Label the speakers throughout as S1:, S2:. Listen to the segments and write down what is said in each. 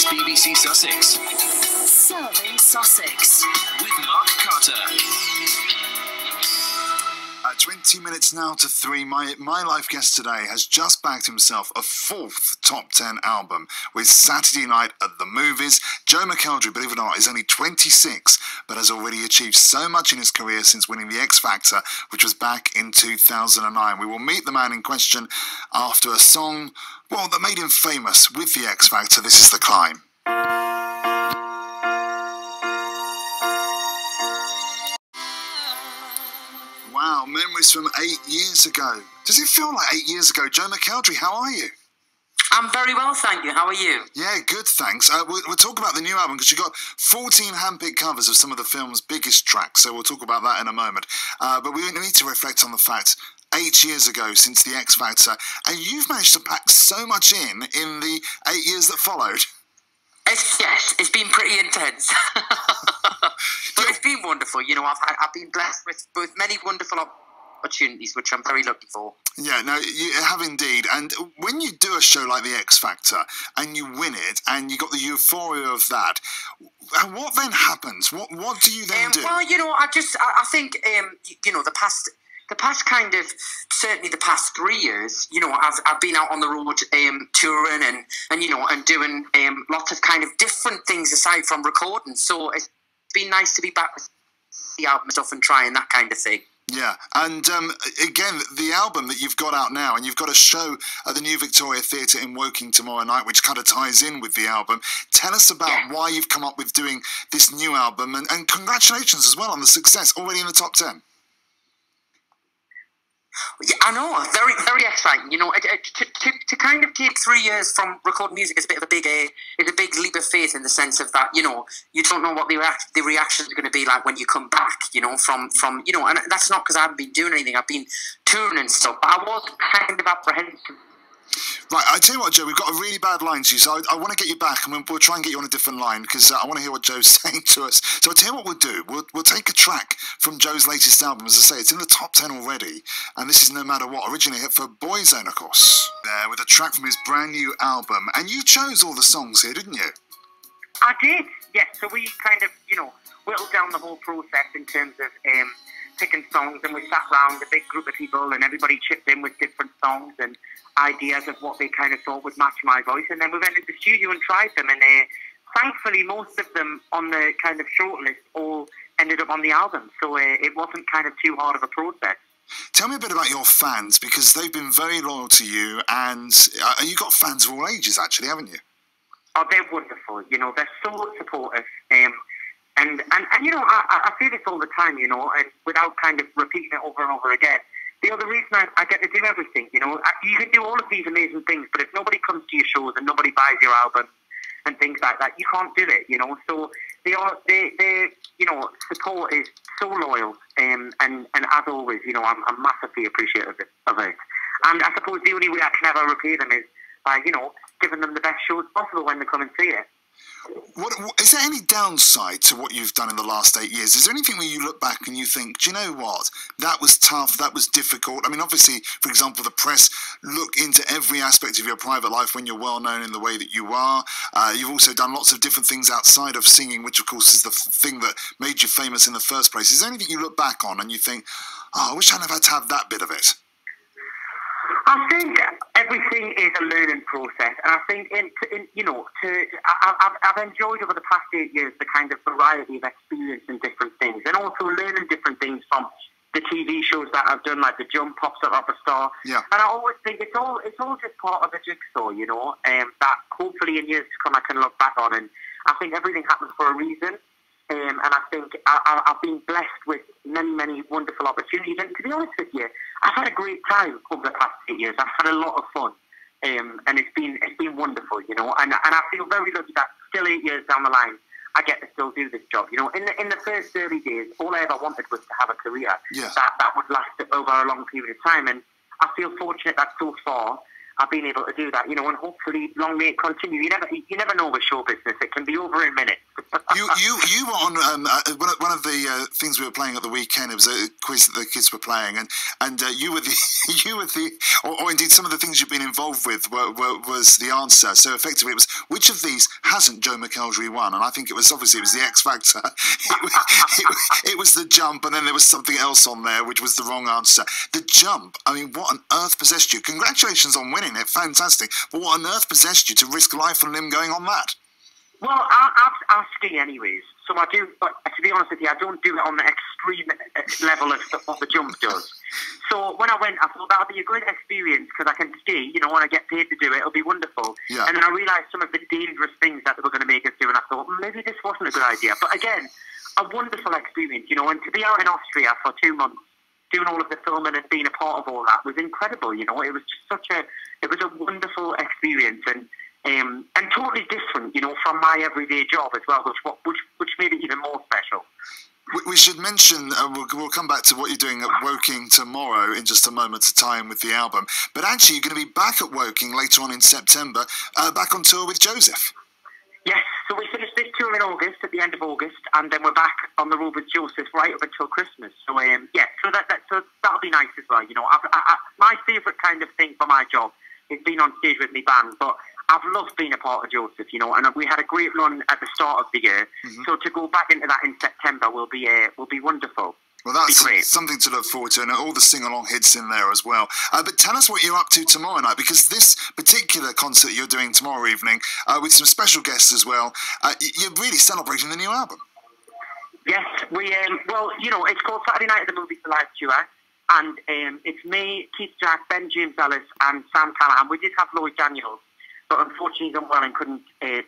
S1: BBC Sussex.
S2: Serving Sussex.
S1: With Mark Carter.
S3: 20 minutes now to 3. My life guest today has just bagged himself a 4th top 10 album with Saturday Night at the Movies. Joe McElderry, believe it or not, is only 26, but has already achieved so much in his career since winning the X Factor, which was back in 2009. We will meet the man in question after a song, well, that made him famous with the X Factor. This is The Climb. Wow, memories from 8 years ago. Does it feel like 8 years ago? Joe McElderry, how are you?
S4: I'm very well, thank you. How are you?
S3: Yeah, good, thanks. We'll talk about the new album because you've got 14 hand-picked covers of some of the film's biggest tracks, so we'll talk about that in a moment. But we need to reflect on the fact 8 years ago since the X Factor, and you've managed to pack so much in the 8 years that followed.
S4: Yes, it's been pretty intense. But it's been wonderful. You know, I've been blessed with many wonderful opportunities, which I'm very lucky for.
S3: Yeah, no, you have indeed. And when you do a show like the X Factor and you win it and you got the euphoria of that, what then happens? What do you then do?
S4: Well, you know, I think, you know, the past kind of, certainly the past 3 years, you know, I've been out on the road touring and you know, and doing lots of kind of different things aside from recording. So it's been nice to be back with the album stuff and trying that kind of thing.
S3: Yeah, and again, the album that you've got out now, and you've got a show at the New Victoria Theatre in Woking tomorrow night, which kind of ties in with the album. Tell us about why you've come up with doing this new album, and congratulations as well on the success, already in the top 10.
S4: Yeah, I know, very, very exciting. You know, to kind of take 3 years from recording music is a bit of a big leap of faith in the sense of that, you know, you don't know what the reaction is going to be like when you come back, you know, from you know, and that's not because I haven't been doing anything. I've been touring and stuff, but I was kind of apprehensive.
S3: Right, I tell you what, Joe, we've got a really bad line to you, so I want to get you back, and we'll try and get you on a different line, because I want to hear what Joe's saying to us. So I'll tell you what we'll do. We'll take a track from Joe's latest album. As I say, it's in the top 10 already, and this is No Matter What, originally hit for Boyzone, of course, there with a track from his brand new album. And you chose all the songs here, didn't you?
S4: I did, yes. So we kind of, you know, whittled down the whole process in terms of picking songs, and we sat around a big group of people, and everybody chipped in with different songs and ideas of what they kind of thought would match my voice, and then we went into the studio and tried them, and thankfully most of them on the kind of shortlist all ended up on the album, so it wasn't kind of too hard of a process.
S3: Tell me a bit about your fans, because they've been very loyal to you, and you've got fans of all ages, actually, haven't you?
S4: Oh, they're wonderful. You know, they're so supportive, and you know, I say this all the time, you know, and without kind of repeating it over and over again. The other reason I get to do everything, you know, you can do all of these amazing things, but if nobody comes to your shows and nobody buys your album and things like that, you can't do it, you know. So they you know, support is so loyal, and as always, you know, I'm massively appreciative of it. And I suppose the only way I can ever repay them is by, you know, giving them the best shows possible when they come and see it.
S3: Is there any downside to what you've done in the last 8 years? Is there anything where you look back and you think, do you know what? That was tough, that was difficult. I mean, obviously, for example, the press look into every aspect of your private life when you're well known in the way that you are. You've also done lots of different things outside of singing, which of course is the thing that made you famous in the first place. Is there anything you look back on and you think, oh, I wish I'd have had to have that bit of it?
S4: I think everything is a learning process, and I think, you know, I've enjoyed over the past 8 years the kind of variety of experience in different things, and also learning different things from the TV shows that I've done, like The Jump, Pops Up a Star. Yeah. And I always think it's all just part of the jigsaw, you know, that hopefully in years to come I can look back on, and I think everything happens for a reason. And I think I've been blessed with many, many wonderful opportunities. And to be honest with you, I've had a great time over the past 8 years. I've had a lot of fun, and it's been wonderful, you know. And I feel very lucky that still 8 years down the line, I get to still do this job. You know, in the first early days, all I ever wanted was to have a career that would last over a long period of time. And I feel fortunate that so far I've been able to do that, you know, and hopefully long may it continue. You never know with show business; it can be over in minutes.
S3: You were on one of the things we were playing at the weekend. It was a quiz that the kids were playing, and you were the or indeed some of the things you've been involved with was the answer. So effectively, it was which of these hasn't Joe McElderry won? And I think it was the X Factor. It was the jump, and then there was something else on there which was the wrong answer. The jump. I mean, what on earth possessed you? Congratulations on winning it, fantastic. But what on earth possessed you to risk life and limb going on that?
S4: Well, I ski anyways, so I do, but to be honest with you, I don't do it on the extreme level of what the jump does. So when I went, I thought that would be a great experience because I can ski, you know, when I get paid to do it, it'll be wonderful. Yeah. And then I realised some of the dangerous things that they were going to make us do, and I thought, maybe this wasn't a good idea. But again, a wonderful experience, you know, and to be out in Austria for 2 months, doing all of the filming and being a part of all that was incredible, you know. It was just it was a wonderful experience, and totally different, you know, from my everyday job as well, which made it even more special.
S3: We should mention, we'll come back to what you're doing at Woking tomorrow in just a moment to tie in with the album. But actually, you're going to be back at Woking later on in September, back on tour with Joseph.
S4: Yes, so we finished this tour in August, at the end of August, and then we're back on the road with Joseph right up until Christmas. So, so that'll be nice as well. You know, my favourite kind of thing for my job is being on stage with my band, but I've loved being a part of Joseph, you know, and we had a great run at the start of the year. Mm-hmm. So to go back into that in September will be wonderful.
S3: Well, that's something to look forward to, and all the sing-along hits in there as well. But tell us what you're up to tomorrow night, because this particular concert you're doing tomorrow evening, with some special guests as well, you're really celebrating the new album.
S4: Yes, well, you know, it's called Saturday Night at the Movies, the live tour, and it's me, Keith Jack, Ben James Ellis, and Sam Callahan. We did have Lloyd Daniels, but unfortunately he's unwell and couldn't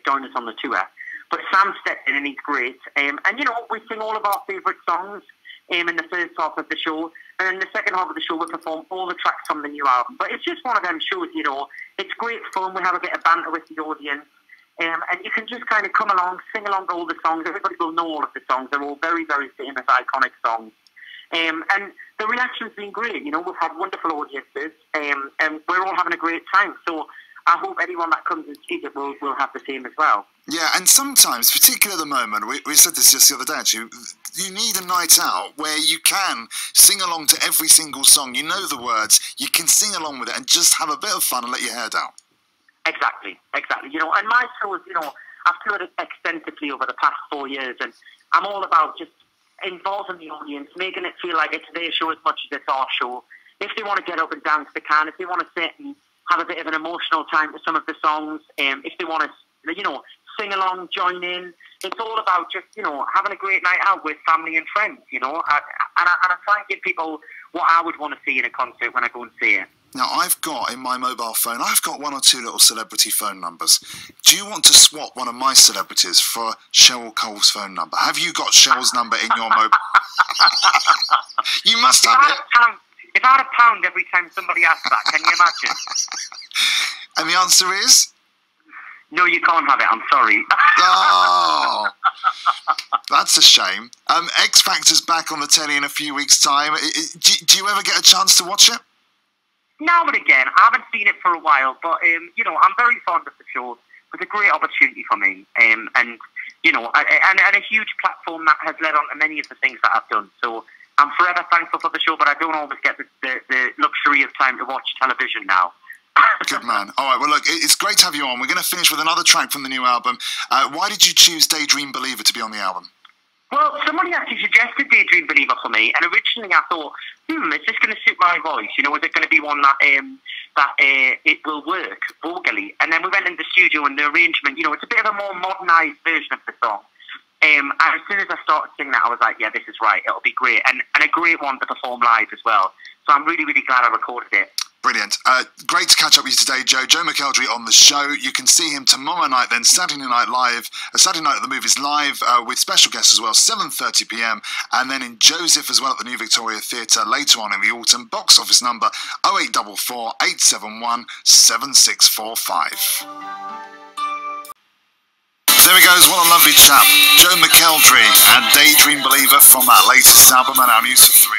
S4: join us on the tour. But Sam stepped in and he's great. And, you know, we sing all of our favourite songs in the first half of the show. And in the second half of the show, we perform all the tracks from the new album. But it's just one of them shows, you know. It's great fun. We have a bit of banter with the audience. And you can just kind of come along, sing along to all the songs. Everybody will know all of the songs. They're all very, very famous, iconic songs. And the reaction's been great. You know, we've had wonderful audiences. And we're all having a great time. So I hope anyone that comes and sees it will have the same as well.
S3: Yeah, and sometimes, particularly at the moment, we said this just the other day actually, you need a night out where you can sing along to every single song. You know the words, you can sing along with it and just have a bit of fun and let your hair down. Exactly.
S4: You know, and my shows, you know, I've toured extensively over the past 4 years, and I'm all about just involving the audience, making it feel like it's their show as much as it's our show. If they want to get up and dance, they can. If they want to sit and have a bit of an emotional time with some of the songs, if they want to, you know, sing along, join in. It's all about just, you know, having a great night out with family and friends, you know. And I try and give people what I would want to see in a concert when I go and see it.
S3: Now, I've got in my mobile phone, I've got 1 or 2 little celebrity phone numbers. Do you want to swap one of my celebrities for Cheryl Cole's phone number? Have you got Cheryl's number in your mobile? You must have it.
S4: If I had £1 every time somebody asked that, can you imagine?
S3: And the answer is?
S4: No, you can't have it, I'm sorry.
S3: Oh, that's a shame. X Factor's back on the telly in a few weeks' time. Do you ever get a chance to watch it?
S4: Now and again. I haven't seen it for a while, but, you know, I'm very fond of the show. It was a great opportunity for me. And you know, and a huge platform that has led on to many of the things that I've done. So I'm forever thankful for the show, but I don't always get the luxury of time to watch television now.
S3: Good man. All right, well, look, it's great to have you on. We're going to finish with another track from the new album. Why did you choose Daydream Believer to be on the album?
S4: Well, somebody actually suggested Daydream Believer for me, and originally I thought, is this going to suit my voice? You know, is it going to be one that it will work vocally? And then we went in the studio, and the arrangement, you know, it's a bit of a more modernised version of the song. And as soon as I started singing that, I was like, yeah, this is right. It'll be great. And a great one to perform live as well. So I'm really, really glad I recorded it.
S3: Brilliant. Great to catch up with you today, Joe. Joe McElderry on the show. You can see him tomorrow night, then Saturday Night Live, Saturday Night at the Movies live with special guests as well, 7:30 p.m. And then in Joseph as well at the New Victoria Theatre later on in the autumn. Box office number 0844 871 7645. There he goes, what a lovely chap. Joe McElderry and Daydream Believer from that latest album and our news for 3.